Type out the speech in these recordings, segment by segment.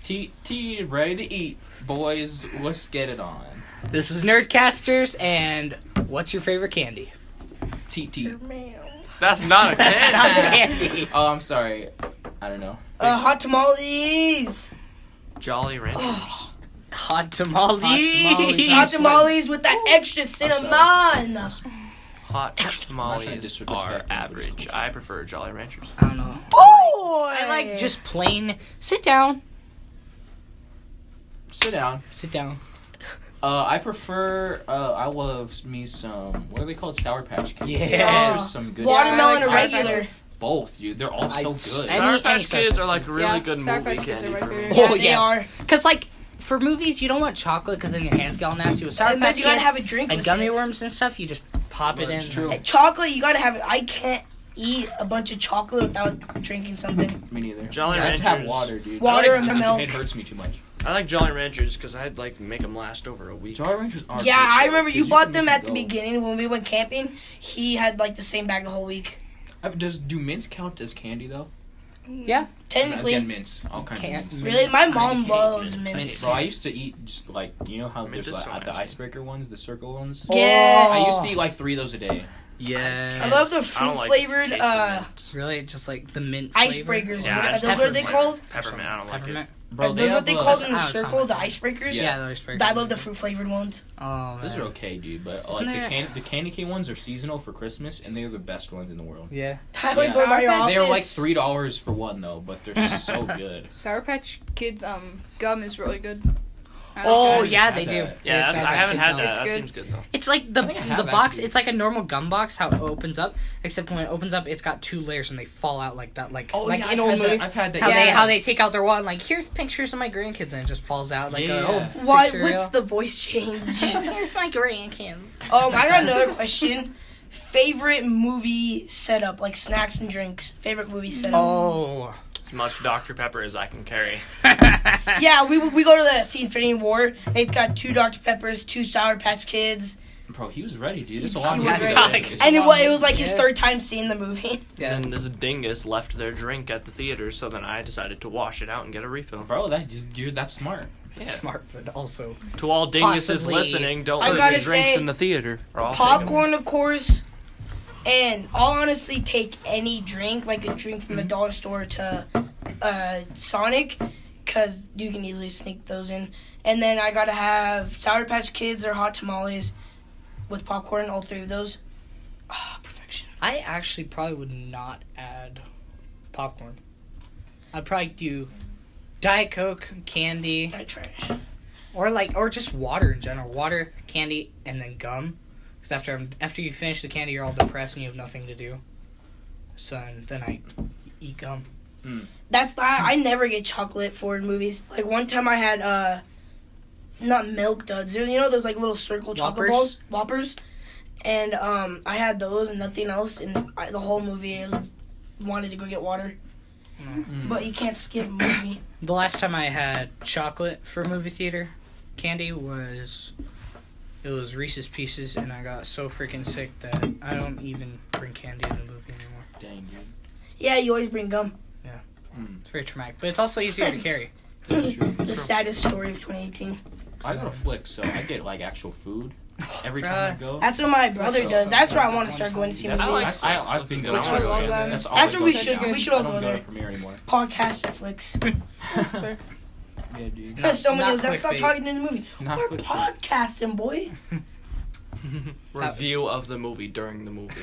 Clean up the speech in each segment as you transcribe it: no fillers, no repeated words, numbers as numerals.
Tea, ready to eat. Boys, let's get it on. This is NerdCasters, and what's your favorite candy? Tea. That's not a That's not candy. candy. Oh, I'm sorry. I don't know. Hot tamales. Jolly Ranchers. Hot tamales. Hot tamales with that extra cinnamon. Hot I'm not trying to tamales disrespect are them, average. I prefer Jolly Ranchers. I don't know. Boy! I like just plain. Sit down. Sit down. Sit down. I prefer. I love me some. What are they called? Sour Patch Kids. Yeah. There's some good. Watermelon Yeah, or I like regular. both, dude. They're all so good. Any- Sour Patch Sour Kids Patch are like Kids. really good Sour movie Patch Kids candy are for my me. favorite. Yeah, Oh, they yes. are. Because, like, for movies, you don't want chocolate because then your hands get all nasty. With Sour And then Patch you gotta Kids have a drink and with gummy it. worms and stuff, you just pop it in. That's true. Chocolate, you gotta have it. I can't eat a bunch of chocolate without drinking something. Me neither. Jolly I have to have Ranchers. water, dude. Water I and like, milk. It hurts me too much. I like Jolly Ranchers because I'd like make them last over a week. Jolly Ranchers are. Yeah, good, I though, remember 'cause you bought can them make at it the go. beginning when we went camping. He had like the same bag the whole week. Do mints count as candy though? Yeah. Technically. Again, mints. All kinds Can't. of mints. Really? My mom I hate loves mint. mints. Bro, I used to eat just like you know how Mint there's is like so the nasty. icebreaker ones, the circle ones. Yeah. I used to eat like 3 of those a day. Yeah. I love the I don't fruit like flavored the taste of mints. Really? Just like the mint flavor? icebreakers. Yeah, What- it's those what are they peppermint. called? Peppermint. I don't like Peppermint? Bro, Those what they have called the- in the Oh, something circle, like the that. icebreakers? Yeah, the icebreakers. I love the fruit flavored ones. Oh, Those man. are okay, dude, but Isn't like there- the candy cane ones are seasonal for Christmas, and they're the best ones in the world. Yeah. I always Yeah. go by your office. They're like $3 for one though, but they're so good. Sour Patch Kids gum is really good. I like Oh, that. yeah, had they do. that. Yeah, Sour I Patch haven't Kids had gum. that. It's That good. seems good though. It's like the I think I have, box. actually. It's like a normal gum box. How it opens up, except when it opens up, it's got 2 layers and they fall out like that. Like Oh, like yeah, in I've old had that. movies, I've had that, how yeah. they take out their wallet and like here's pictures of my grandkids and it just falls out like Yeah. a whole Why? picture What's reel. the voice change? Here's my grandkids. I got another question. Favorite movie setup, like snacks and drinks. Favorite movie setup. Oh. As much Dr. Pepper as I can carry. Yeah, we go to the Infinity War. It's got 2 Dr. Peppers, 2 Sour Patch Kids, Bro, he was ready, dude. It's a He long was movie. ready. It's and a it long was like his Yeah. 3rd time seeing the movie. Yeah. And then this dingus left their drink at the theater, so then I decided to wash it out and get a refill. Bro, that's smart. Yeah. Smart, but also To all dinguses Possibly- listening, don't I leave gotta your drinks say, in the theater. Or I'll take 'em. Popcorn, of course. And I'll honestly take any drink, like a drink from the dollar store to Sonic, because you can easily sneak those in. And then I gotta have Sour Patch Kids or hot tamales with popcorn, all 3 of those. Ah, perfection. I actually probably would not add popcorn. I'd probably do Diet Coke, candy, That trash. or just water in general. Water, candy, and then gum. Because after you finish the candy, you're all depressed and you have nothing to do. So then I eat gum. That's not. I never get chocolate for movies. Like one time I had not Milk Duds. You know those like little circle chocolate balls, Whoppers, and I had those and nothing else. And the whole movie I wanted to go get water, but you can't skip a movie. The last time I had chocolate for a movie theater candy was Reese's Pieces, and I got so freaking sick that I don't even bring candy in the movie anymore. Dang, dude. Yeah, you always bring gum. It's very traumatic, but it's also easier to carry. That's true. The saddest story of 2018. I go to Flick, so I get like actual food every time I go. That's what my brother so does. That's where I fun. want to start going to see That's movies. I've been going. I to love Flick. them. That's That's all where I we go should. now. We should all I don't go there. to Premiere anymore. Podcast Netflix. Sorry. Yeah, dude. Because someone not goes, let's stop clickbait. talking in the movie. Not We're clickbait. podcasting, boy. Review of the movie during the movie.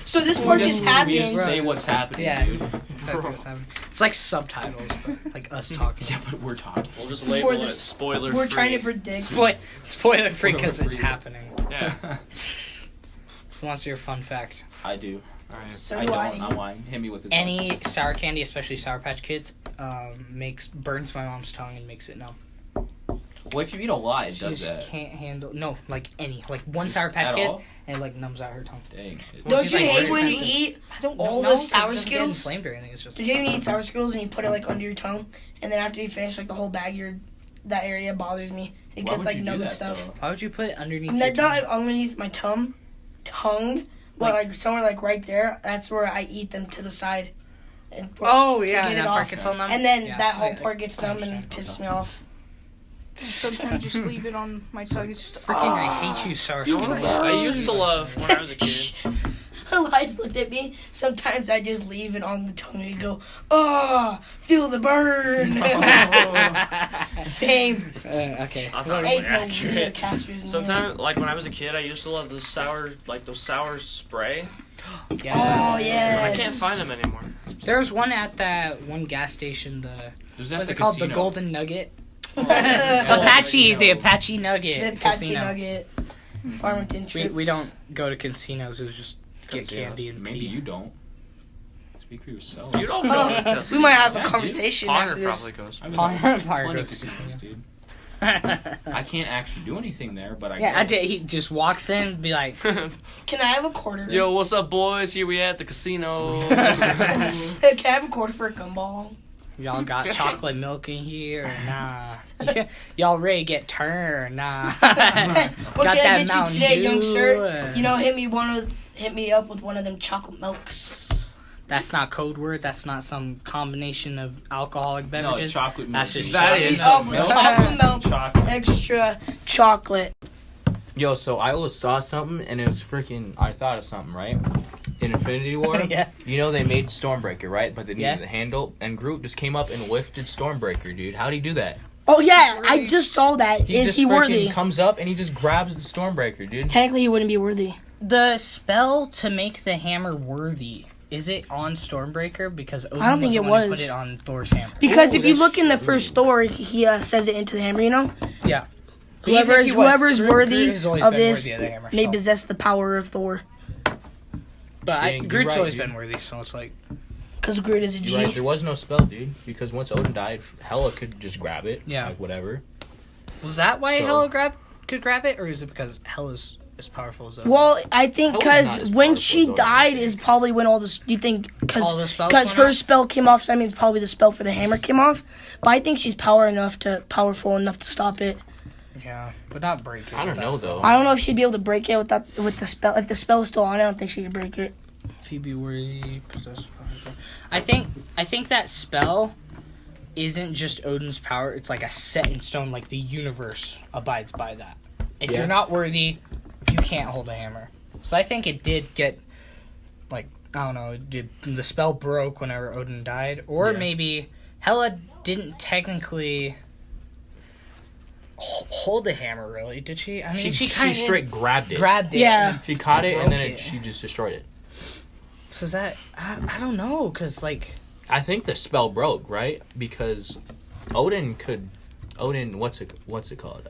So this part just We happened. just say what's happening, Yeah. dude. Exactly what's happening. It's like subtitles, but like us talking. Yeah, but we're talking. We'll just For label the- it spoiler We're free. trying to predict. Spoiler free because it's happening. Yeah. Who wants your fun fact? I do. Alright. So I do don't. I'm lying. Hit me with it. Any sour candy, especially Sour Patch Kids, burns my mom's tongue and makes it numb. Well, if you eat a lot, it She does just that. can't handle like one Just Sour Patch at Kid all? and it like numbs out her tongue. Dang. Don't She's you like, hate very when you sensitive. eat? I don't All know, the 'cause sour it doesn't get Skittles? inflamed or anything. It's just Did you ever eat sour Skittles and you put it like under your tongue, and then after you finish like the whole bag, that area bothers me. It Why gets would like you do numb and that, stuff. though? why would you put it underneath your Not tongue? underneath my tongue, but like somewhere like right there. That's where I eat them to the side. Oh, yeah, to get it that off. part gets all numb. And then Yeah, that whole I part gets numb and understand. pisses me off. Sometimes I just leave it on my tongue. It's just, Freaking, I hate you, Sarge. I used to love when I was a kid. Elias looked at me. Sometimes I just leave it on the tongue and go, oh, feel the burn. Same. Okay. That's not Ain't really no accurate. casters in Sometimes, like when I was a kid, I used to love the sour, like those sour spray. Yeah. Oh, yes. I can't find them anymore. There was one at that one gas station, what's it called? The Golden Nugget? Apache, The Apache Nugget. The Apache Casino. Nugget. Farmington trips. We don't go to casinos, it was just get Casinos. candy and Maybe pee. you don't. Speak for yourself. You don't go to Oh, casinos. we might have a Yeah, dude. conversation Connor after this. probably goes. I've been Connor to probably plenty goes to casinos, casinos. dude. I can't actually do anything there, but I Yeah, go. he just walks in and be like, Can I have a quarter? Yo, what's up, boys? Here we at the casino. Can I have a quarter for a gumball? y'all got chocolate milk in here or nah? Y'all ready to get turned or nah? What got can I that get you Mountain today, young Dew, sir? You know, hit me up with one of them chocolate milks. That's not code word. That's not some combination of alcoholic No, beverages. chocolate milk. That's just dude. That Chocolate is milk. chocolate milk. Chocolate. Extra chocolate. Yo, so I saw something and it was freaking. I thought of something, right? In Infinity War, Yeah. you know they made Stormbreaker, right? But they needed Yeah. the handle, and Groot just came up and lifted Stormbreaker, dude. How'd he do that? Oh yeah, I just saw that. He Is just he freaking worthy? comes up and he just grabs the Stormbreaker, dude. Technically, he wouldn't be worthy. The spell to make the hammer worthy, is it on Stormbreaker? Because Odin I don't think was it the one who was. put it on Thor's hammer. Because Oh, if you that's look in the true. first Thor, he says it into the hammer. You know, Yeah. whoever's Groot worthy has always of been this worthy of the hammer, may so. possess the power of Thor. But You're Groot's right, always dude. been worthy, so it's like, Because Groot is a G. You're right. There was no spell, dude. Because once Odin died, Hela could just grab it. Yeah. Like whatever. was that why So- Hela could grab it, or is it because Hela's as powerful as Odin? Well, I think Hela's not because as when powerful she as Odin, died I think. is probably when all this. Do you think All the spells because went her off? spell came off? So that means probably the spell for the hammer came off. But I think she's powerful enough to stop it. Yeah, but not break it. I don't know, though. I don't know if she'd be able to break it with the spell. If the spell was still on, I don't think she could break it. Phoebe worthy possessed. I think that spell isn't just Odin's power. It's like a set in stone. Like the universe abides by that. If Yeah. you're not worthy, you can't hold a hammer. So I think it did get, like, I don't know, the spell broke whenever Odin died, or Yeah. maybe Hela didn't technically hold the hammer. Really, did she? I mean, She kind of straight grabbed it. grabbed it. Yeah. and then- She caught it and then Broke it. she just destroyed it. So is that I don't know, cause like. I think the spell broke, right? Because Odin, what's it called?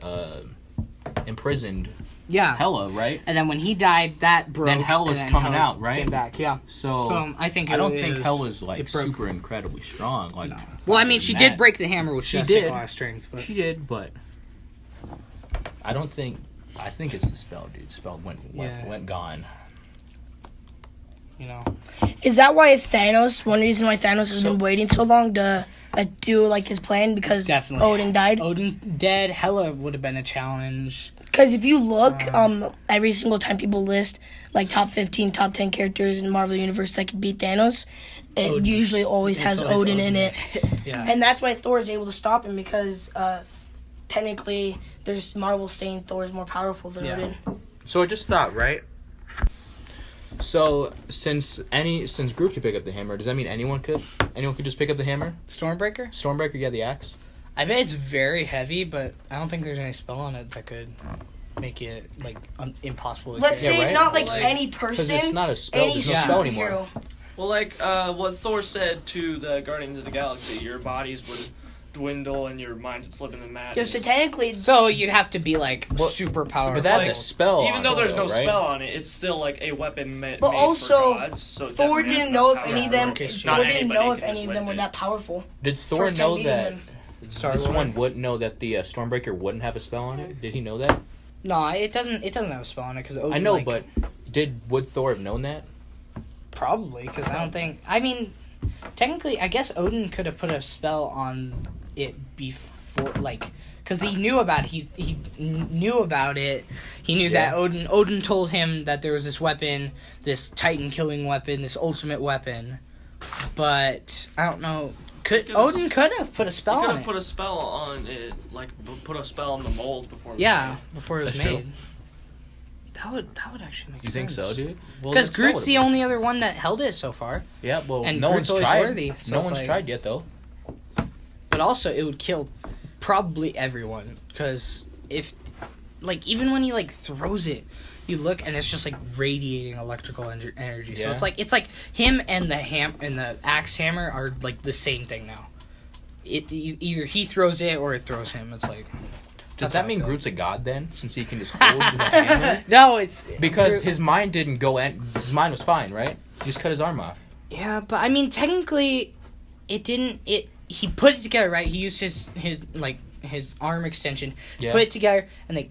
Imprisoned Yeah. Hela, right? And then when he died, that broke. Then Hela's and then coming Hela out, right? Came back, yeah. So I think I don't think is- Hela's like it broke. super incredibly strong. Like, Well, I mean, she than did that. break the hammer with She just did. a lot of strength, but She did, but I don't think. I think it's the spell, dude. Spell went gone. you know, Is that why Thanos? One reason why Thanos has been waiting so long to do like his plan because Definitely. Odin died. Odin's dead. Hela would have been a challenge. Because if you look, every single time people list like top 15, top 10 characters in the Marvel Universe that could beat Thanos, it Odin. usually always It's has always Odin in it. Yeah. And that's why Thor is able to stop him because technically there's Marvel saying Thor is more powerful than Yeah. Odin. So I just thought, right? So since Groot could pick up the hammer, does that mean anyone could? Anyone could just pick up the hammer? Stormbreaker? Stormbreaker, yeah, the axe. I bet it's very heavy, but I don't think there's any spell on it that could make it like impossible. To Let's carry. say right? not like Like- any Because person, it's not a spell. any There's no Yeah. spell anymore. superhero. Well, like what Thor said to the Guardians of the Galaxy, your bodies would dwindle and your minds would slip into Yeah, madness. so technically, So you'd have to be like Well, super powerful. But that Like, the spell. Even on though it, there's no right? spell on it, it's still like a weapon but made also for gods. So it Thor definitely has didn't know if enough any of power. them. Not Thor didn't anybody know if can any of just them were lift that powerful. Did Thor First time know meeting that them. this one would know that the Stormbreaker wouldn't have a spell on it? Did he know that? No, it doesn't. It doesn't have a spell on it because I know, but would Thor have known that? probably because I don't think. I mean, technically, I guess Odin could have put a spell on it before, like, because he knew about it. He knew about it. He knew Yeah. that Odin told him that there was this weapon, this Titan killing weapon, this ultimate weapon, But I don't know. Odin Odin could have put a spell He could on have it. put a spell on it, like put a spell on the mold before. It was Yeah, made. before it was That's true. made. That would actually make You sense. think so, dude? Well, Because let's Groot's go with the it. only other one that held it so far. Yeah, well, and no Groot's one's always tried. worthy, so no it's one's like- tried yet, though. But also, it would kill probably everyone. Because if, like, even when he like throws it, you look and it's just like radiating electrical energy. So Yeah. it's like him and the axe hammer are like the same thing now. Either he throws it or it throws him. It's like. Does that's how that I mean feel. Groot's a god then, since he can just hold the hammer? No, it's Because Groot- his mind didn't go. His mind was fine, right? He just cut his arm off. Yeah, but I mean, technically, it didn't. He put it together, right? He used his arm extension, Yeah. put it together, and they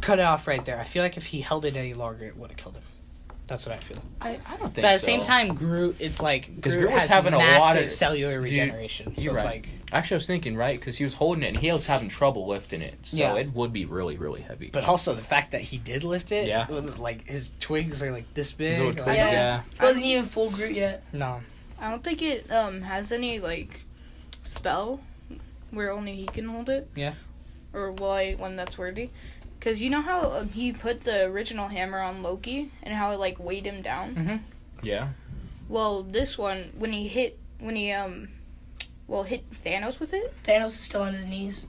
cut it off right there. I feel like if he held it any longer, it would have killed him. That's what I feel. I don't think. But at the so. same time, Groot, it's like 'Cause Groot Groot was has having a massive lot of- cellular Dude, regeneration. So you're it's right. like, Actually, I was thinking, right, because he was holding it and he was having trouble lifting it, so Yeah. it would be really, really heavy. but also the fact that he did lift it. Yeah. Like his twigs are like this big. Little like- twigs, Yeah. yeah. It wasn't even full Groot yet. No. I don't think it has any like spell where only he can hold it. Yeah. Or when that's worthy. Because you know how he put the original hammer on Loki and how it like weighed him down. Mm-hmm. Yeah. Well, this one when he hit Thanos with it. Thanos is still on his knees.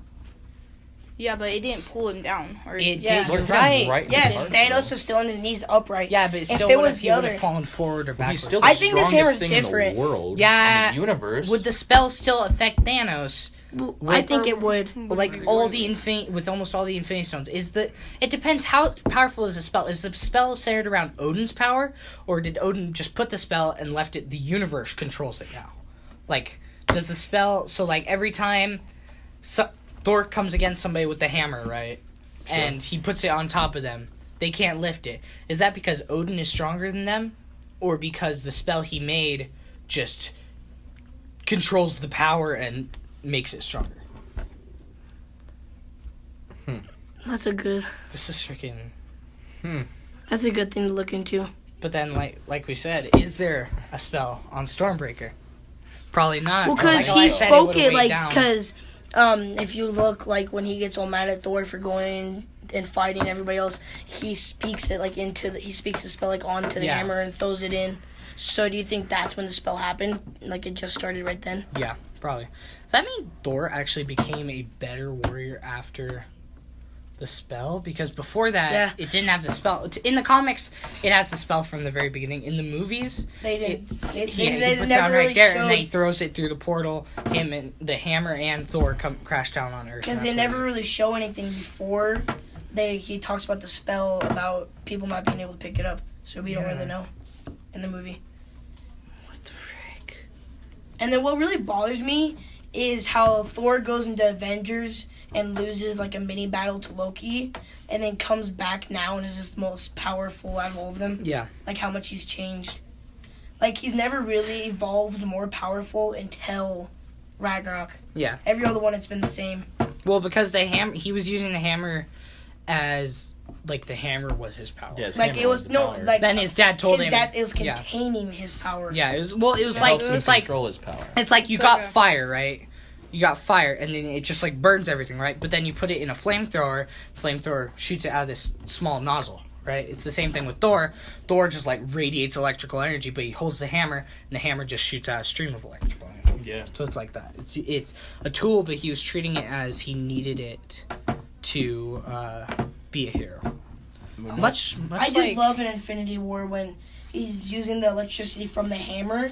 Yeah, but it didn't pull him down. Or It Yeah. did. You're Look at him right. in Yes, the Thanos heart, is still on his knees upright. Yeah, but it If still it would was the have other- fallen forward or though. backwards. He's still the I think this strongest hammer's thing different. in the world. Yeah. In the universe. Would the spell still affect Thanos? I think it would. Like all the with almost all the Infinity Stones, it depends how powerful is the spell. Is the spell centered around Odin's power, or did Odin just put the spell and left it? The universe controls it now. Like, does the spell? So like every time, Thor comes against somebody with the hammer, right, Sure. and he puts it on top of them, they can't lift it. Is that because Odin is stronger than them, or because the spell he made just controls the power and makes it stronger? That's a good. This is freaking. That's a good thing to look into. But then, like we said, is there a spell on Stormbreaker? Probably not. Well, because Like I he said, spoke would've it weighed like down. because if you look like when he gets all mad at Thor for going and fighting everybody else, he speaks it like he speaks the spell like onto the Yeah. hammer and throws it in. So do you think that's when the spell happened? Like it just started right then? Yeah, probably. Does that mean Thor actually became a better warrior after the spell? Because before that, Yeah. it didn't have the spell. In the comics, it has the spell from the very beginning. In the movies, They didn't. he They puts it never on really right there, and then he showed throws it through the portal. Him and the hammer and Thor crash down on Earth. because and they that's never what really show anything before. He talks about the spell about people not being able to pick it up, so we don't Yeah. really know in the movie. What the frick? And then what really bothers me is how Thor goes into Avengers and loses like a mini battle to Loki, and then comes back now and is just the most powerful out of all of them. Yeah. Like how much he's changed. Like he's never really evolved more powerful until Ragnarok. Yeah. Every other one it's been the same. Well, because he was using the hammer as like the hammer was his power. Yeah, his Like hammer it was the no power. like Then his dad told him. it was Yeah. containing his power. Yeah, it was like Helped him it's like control his power. it's like you It's got like a- fire, right? You got fire, and then it just like burns everything, right? But then you put it in a flamethrower. Flamethrower shoots it out of this small nozzle, right? It's the same thing with Thor. Thor just like radiates electrical energy, but he holds the hammer, and the hammer just shoots out a stream of electrical energy. Yeah. So it's like that. It's a tool, but he was treating it as he needed it to be a hero. Much I just like, love in Infinity War when he's using the electricity from the hammer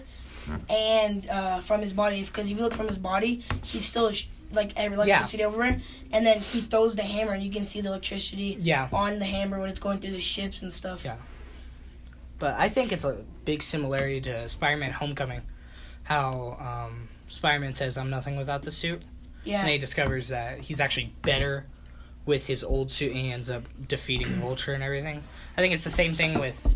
and from his body. Because if you look from his body, he's still like electricity everywhere. And then he throws the hammer, and you can see the electricity yeah. on the hammer when it's going through the ships and stuff. Yeah. But I think it's a big similarity to Spider-Man Homecoming. How Spider-Man says, "I'm nothing without the suit." Yeah. And he discovers that he's actually better with his old suit, and he ends up defeating Vulture and everything. I think it's the same thing with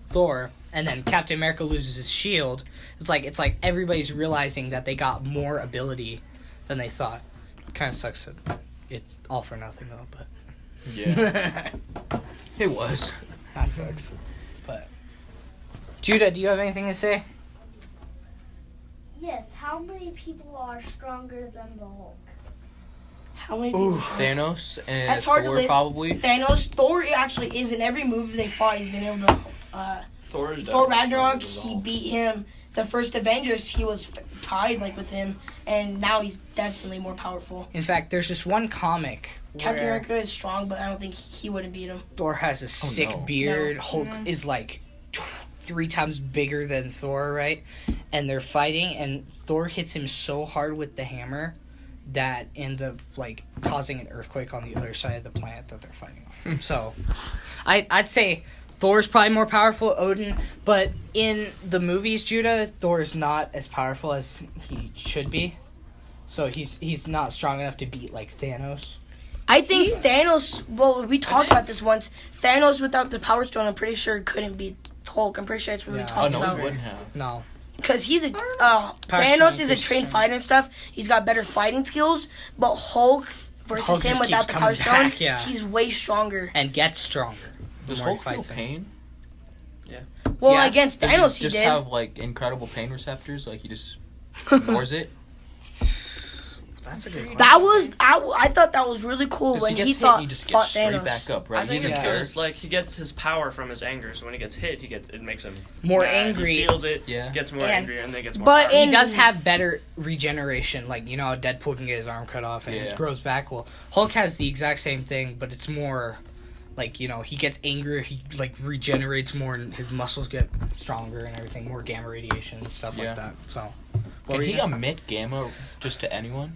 Thor, and then Captain America loses his shield. It's like everybody's realizing that they got more ability than they thought. Kind of sucks that it's all for nothing though, but Yeah. It was. that sucks. But Judah, do you have anything to say? Yes, how many people are stronger than the Hulk? How many people? Thanos and That's hard to Thor list. probably. Thanos, Thor actually is in every movie they fought. He's been able to. Thor is Thor definitely Ragnarok, stronger than the he Hulk. beat him. The first Avengers, he was tied with him, and now he's definitely more powerful. In fact, there's this one comic Captain where America is strong, but I don't think he wouldn't beat him. Thor has a sick no. beard. No. Hulk is like 3 times bigger than Thor, right? And they're fighting, and Thor hits him so hard with the hammer that ends up like causing an earthquake on the other side of the planet that they're fighting on. So, I'd say Thor's probably more powerful, Odin, but in the movies, Judah, Thor is not as powerful as he should be. So he's not strong enough to beat like Thanos. I think Thanos. Well, we talked about this once. Thanos without the Power Stone, I'm pretty sure couldn't beat Hulk. I'm pretty sure that's what we Yeah. Oh talked no, about. he wouldn't have. No. Because he's a Power Thanos Stone is a is trained strong. fighter and stuff. He's got better fighting skills, but Hulk versus Hulk him just without keeps the Power coming Stone, back, yeah. he's way stronger. And gets stronger. the Does more he Hulk feel fights him. pain? Well, Yeah. against Does Thanos, he he just did. have like incredible pain receptors? Like he just ignores it? That's a good question. That was I thought that was really cool 'Cause when he he gets hit, thought he just fought gets straight Thanos. back up, right? I think He's it's scared. because like he gets his power from his anger, so when he gets hit, it makes him More mad. angry. He feels it, Yeah. gets more And- angry, and then gets more. But powerful. He does have better regeneration, like, you know, how Deadpool can get his arm cut off and Yeah. it grows back. Well, Hulk has the exact same thing, but it's more, like, you know, he gets angry, he, like, regenerates more, and his muscles get stronger and everything, more gamma radiation and stuff Yeah. like that, so. What Can were you he gonna say? emit gamma just to anyone?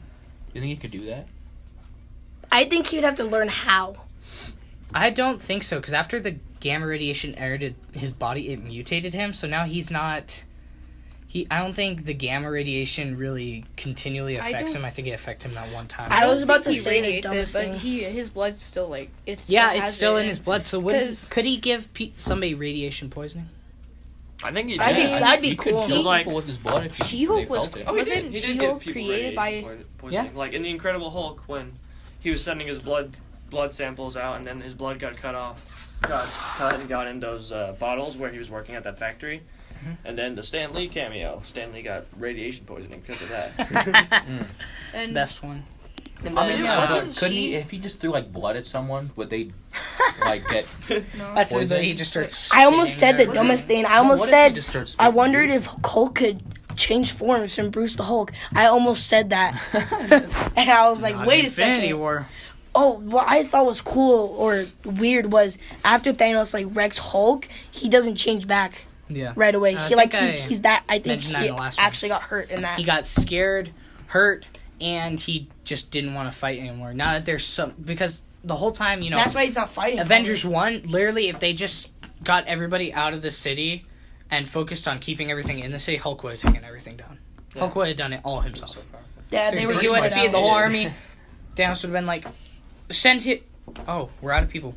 You think he could do that? I think he'd have to learn how. I don't think so, because after the gamma radiation entered his body, it mutated him, so now he's not... I don't think the gamma radiation really continually affects him. I think it affected him that one time. I was about to think he say the radiates dumbest it, but thing. his blood's still like it's It's still in his blood. So Cause- could he give somebody radiation poisoning? I think he That'd did. be- that'd be he cool. could kill Like- people with his blood if She-Hulk they was- felt it. Oh, he Wasn't did. He did She-Hulk give people created by- radiation poisoning. Like in the Incredible Hulk, when he was sending his blood samples out, and then his blood got cut and got in those bottles where he was working at that factory. And then the Stan Lee cameo. Stan Lee got radiation poisoning because of that. And Best one. and I then mean, wasn't but couldn't she- he, if he just threw like blood at someone, would they like get? No. That's Poison? he just starts. I almost spitting said the there. dumbest thing. I What almost if he said just starts I spitting wondered you? if Hulk could change forms from Bruce to Hulk. I almost said that. And I was like, Not wait a Infinity second. War. Oh, what I thought was cool or weird was after Thanos like wrecks Hulk, he doesn't change back Yeah. right away. I He like think he's that. I think mentioned that he in the last one. actually got hurt in that. He got scared, hurt, and he just didn't want to fight anymore. Now that there's because the whole time, you know, That's why he's not fighting. Avengers 1, literally, if they just got everybody out of the city and focused on keeping everything in the city, Hulk would have taken everything down. Yeah. Hulk would have done it all himself. Yeah, they were Seriously, he would smart have defeated the out. whole army. Thanos would have been like, send it. Oh, we're out of people.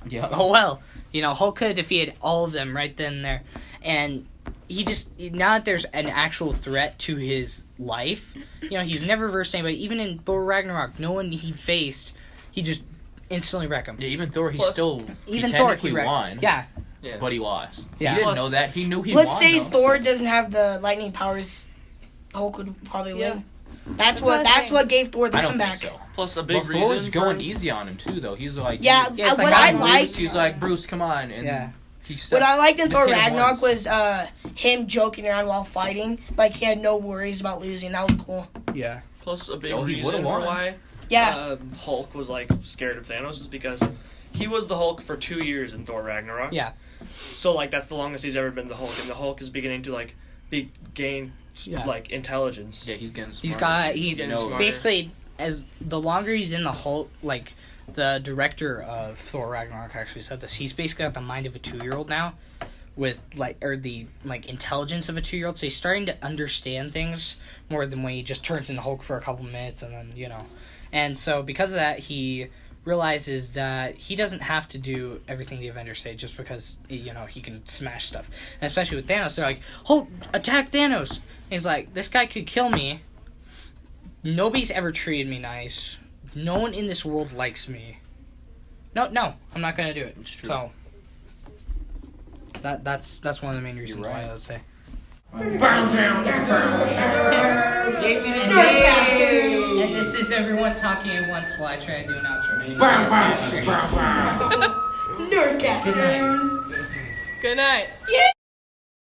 Yeah. Oh well, you know, Hulk could have defeated all of them right then and there, and he just now that there's an actual threat to his life, you know, he's never versed anybody. Even in Thor Ragnarok, no one he faced, he just instantly wrecked him. Yeah, even Thor, he Plus- still Even he Thor, technically he wrecked. won. Yeah, Yeah. But he lost. Yeah. He didn't Plus- know that. He knew he Let's won. say though. Thor doesn't have the lightning powers. Hulk would probably Yeah. win. That's what I that's think. what gave Thor the I don't comeback. think so. Plus a But big Thor's reason going for easy on him too, though. He's like, Yeah, Yeah, it's what like, I I'm Bruce, liked, he's like, Bruce, come on, and Yeah. he said, what I liked in just Thor hit him Ragnarok once. was him joking around while fighting. Like he had no worries about losing. That was cool. yeah. Plus a big Oh, he reason would've for won. why Yeah, Hulk was like scared of Thanos is because he was the Hulk for 2 years in Thor Ragnarok. Yeah. So like that's the longest he's ever been the Hulk, and the Hulk is beginning to like gain Yeah. like intelligence. Yeah, he's getting He's smarter. he's getting smarter. basically, as the longer he's in the Hulk, like, the director of Thor Ragnarok actually said this, he's basically got the mind of a 2-year-old now, with, like, or the, like, intelligence of a 2-year-old, so he's starting to understand things more than when he just turns into Hulk for a couple minutes and then, you know. And so, because of that, he realizes that he doesn't have to do everything the Avengers say just because, you know, he can smash stuff. And especially with Thanos, they're like, Hulk, attack Thanos! And he's like, this guy could kill me. Nobody's ever treated me nice. No one in this world likes me. No, I'm not gonna do it. It's true. So, that's one of the main reasons You're why right. I would say. NerdCasters. And this is everyone talking at once while I try to do an outro. Nerdcasters. Good night.